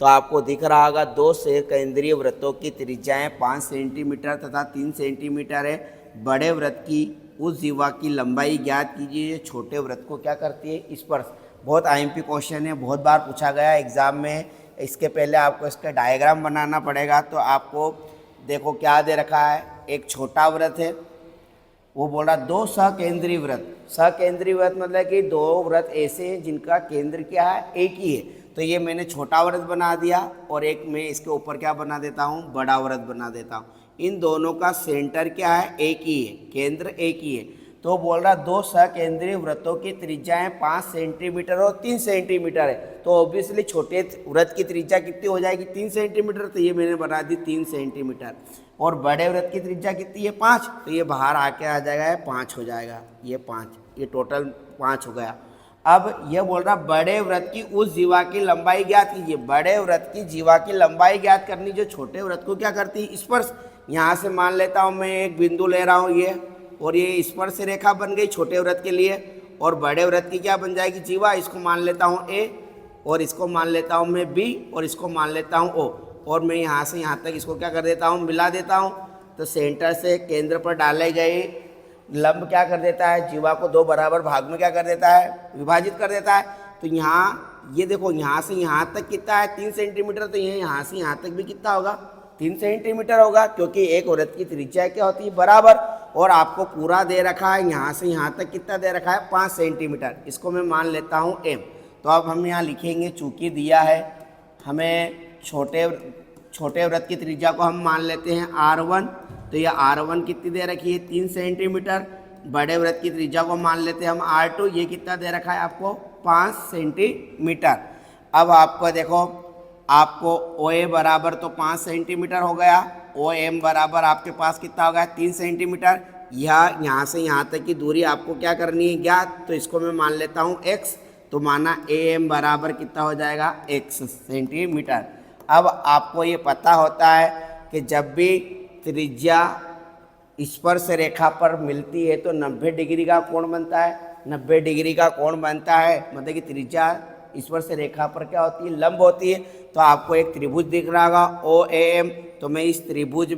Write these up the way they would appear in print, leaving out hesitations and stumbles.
तो आपको दिख रहा होगा 2 केंद्रीय वृत्तों की त्रिज्याएं 5 सेंटीमीटर तथा 3 सेंटीमीटर है। बड़े वृत्त की उस जीवा की लंबाई ज्ञात कीजिए जो छोटे वृत्त को क्या करती है, स्पर्श। बहुत आईएमपी क्वेश्चन है, बहुत बार पूछा गया एग्जाम में। इसके पहले आपको इसका डायग्राम बनाना पड़ेगा। तो आपको देखो क्या दे रखा है, एक छोटा वृत्त है, वो बोल रहा 2 सकेंद्रीय वृत्त। सकेंद्रीय वृत्त मतलब कि 2 वृत्त ऐसे हैं जिनका केंद्र क्या है, एक ही है। तो ये मैंने छोटा वृत्त बना दिया और एक मैं इसके ऊपर क्या बना देता हूँ, बड़ा वृत्त बना देता हूँ। इन दोनों का सेंटर क्या है, एक ही है, केंद्र एक ही है। तो बोल रहा 2 सकेंद्रीय वृत्तों की त्रिज्याएं 5 सेंटीमीटर और 3 सेंटीमीटर है। तो ऑब्वियसली छोटे वृत्त की त्रिज्या कितनी हो जाएगी, 3 सेंटीमीटर। तो ये मैंने बना दी 3 सेंटीमीटर। और बड़े वृत्त की त्रिज्या कितनी है, 5। तो ये बाहर आके आ जाएगा, 5 हो जाएगा, ये 5, ये टोटल 5 हो गया। अब ये बोल रहा बड़े वृत्त की उस जीवा की लंबाई ज्ञात कीजिए। बड़े वृत्त की जीवा की लंबाई ज्ञात करनी जो छोटे वृत्त को क्या करती है, स्पर्श। यहाँ से मान लेता हूँ मैं एक बिंदु ले रहा हूँ ये, और ये स्पर्श रेखा बन गई छोटे वृत्त के लिए। और बड़े वृत्त की क्या बन जाएगी, जीवा। इसको मान लेता हूँ ए, और इसको मान लेता हूँ मैं बी, और इसको मान लेता हूँ ओ। और मैं यहाँ से यहाँ तक इसको क्या कर देता हूँ, मिला देता हूँ। तो सेंटर से केंद्र पर डाले गए लंब क्या कर देता है, जीवा को 2 बराबर भाग में क्या कर देता है, विभाजित कर देता है। तो यहाँ ये देखो, यहाँ से यहाँ तक कितना है, 3 सेंटीमीटर। तो ये यहाँ से यहाँ तक भी कितना होगा, 3 सेंटीमीटर होगा, क्योंकि एक वृत्त की त्रिज्या क्या होती है, बराबर। और आपको पूरा दे रखा है, यहाँ से यहाँ तक कितना दे रखा है, 5 सेंटीमीटर। इसको मैं मान लेता हूँ एम। तो अब हम यहाँ लिखेंगे, चूँकि दिया है हमें छोटे वृत्त की त्रिज्या को हम मान लेते हैं R1। तो ये R1 कितनी दे रखी है, 3 सेंटीमीटर। बड़े वृत्त की त्रिज्या को मान लेते हैं हम R2, ये कितना दे रखा है आपको, 5 सेंटीमीटर। अब आपको देखो, आपको OA बराबर तो 5 सेंटीमीटर हो गया, OM बराबर आपके पास कितना हो गया, 3 सेंटीमीटर। यहाँ से यहाँ तक की दूरी आपको क्या करनी है, ज्ञात। तो इसको मैं मान लेता हूँ x। तो माना AM बराबर कितना हो जाएगा, x सेंटीमीटर। अब आपको ये पता होता है कि जब भी त्रिज्या स्पर्श रेखा पर मिलती है तो 90 डिग्री का कोण बनता है। 90 डिग्री का कोण बनता है मतलब कि त्रिज्या स्पर्श रेखा पर क्या होती है, लंब होती है। तो आपको एक त्रिभुज दिख रहा होगा OAM। तो मैं इस त्रिभुज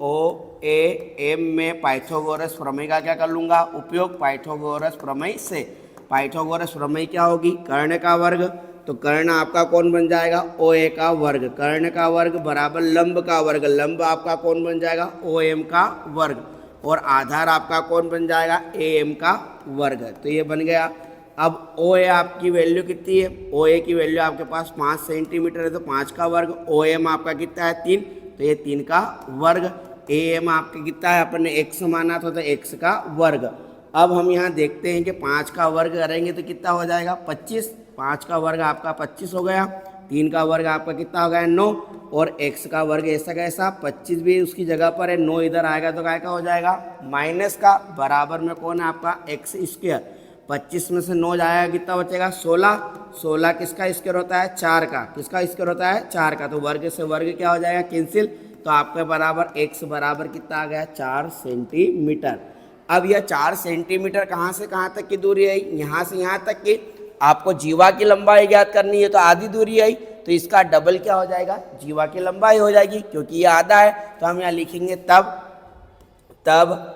OAM में पाइथागोरस प्रमेय का क्या कर लूँगा, उपयोग, पाइथागोरस प्रमेय से। पाइथागोरस प्रमेय क्या होगी, कर्ण का वर्ग। तो कर्ण आपका कौन बन जाएगा, OA का वर्ग। कर्ण का वर्ग बराबर लंब का वर्ग। लंब आपका कौन बन जाएगा, OM का वर्ग। और आधार आपका कौन बन जाएगा, AM का वर्ग। तो ये बन गया। अब OA आपकी वैल्यू कितनी है, OA की वैल्यू आपके पास 5 सेंटीमीटर है, तो 5 का वर्ग। OM आपका कितना है, 3, तो ये 3 का वर्ग। AM आपका कितना है, अपन ने x माना था, तो x का वर्ग। अब हम यहाँ देखते हैं कि 5 का वर्ग करेंगे तो कितना हो जाएगा, 25। 5 का वर्ग आपका 25 हो गया। 3 का वर्ग आपका कितना हो गया, 9। और x का वर्ग ऐसा कैसा, 25 भी उसकी जगह पर है, 9 इधर आएगा तो क्या हो जाएगा, माइनस का। बराबर में कौन है आपका, x स्क्वायर। 25 में से 9 जाएगा, कितना बचेगा, 16। 16 किसका स्क्वायर होता है, 4 का। किसका स्क्वायर होता है, 4 का। तो वर्ग से वर्ग क्या हो जाएगा, कैंसिल। तो आपके बराबर x बराबर कितना आ गया, 4 सेंटीमीटर। अब यह 4 सेंटीमीटर कहाँ से कहाँ तक की दूरी है, यहाँ से यहाँ तक की। आपको जीवा की लंबाई ज्ञात करनी है तो आधी दूरी आई, तो इसका डबल क्या हो जाएगा, जीवा की लंबाई हो जाएगी, क्योंकि ये आधा है। तो हम यहाँ लिखेंगे तब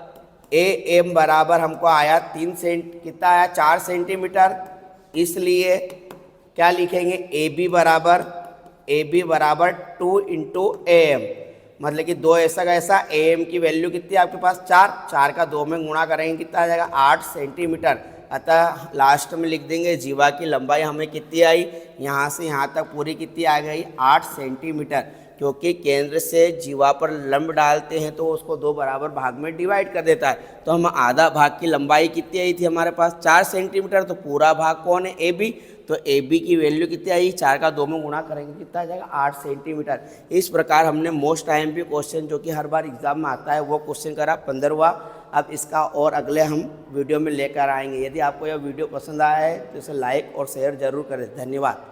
AM बराबर हमको आया कितना आया, 4 सेंटीमीटर। इसलिए क्या लिखेंगे, AB बराबर 2 × AM, मतलब कि 2 ऐसा का ऐसा। AM की वैल्यू कितनी है आपके पास, 4 का 2 में गुणा करेंगे कितना आ जाएगा, 8 सेंटीमीटर। अतः लास्ट में लिख देंगे जीवा की लंबाई हमें कितनी आई, यहाँ से यहाँ तक पूरी कितनी आ गई, 8 सेंटीमीटर। क्योंकि केंद्र से जीवा पर लंब डालते हैं तो उसको 2 बराबर भाग में डिवाइड कर देता है। तो हम आधा भाग की लंबाई कितनी आई थी हमारे पास, 4 सेंटीमीटर। तो पूरा भाग कौन है, AB। तो AB की वैल्यू कितनी आई, 4 का 2 में गुणा करेंगे कितना आ जाएगा, 8 सेंटीमीटर। इस प्रकार हमने मोस्ट IMP क्वेश्चन जो कि हर बार एग्जाम में आता है वो क्वेश्चन करा 15वां। अब इसका और अगले हम वीडियो में लेकर आएंगे। यदि आपको यह वीडियो पसंद आया है तो इसे लाइक और शेयर जरूर करें। धन्यवाद।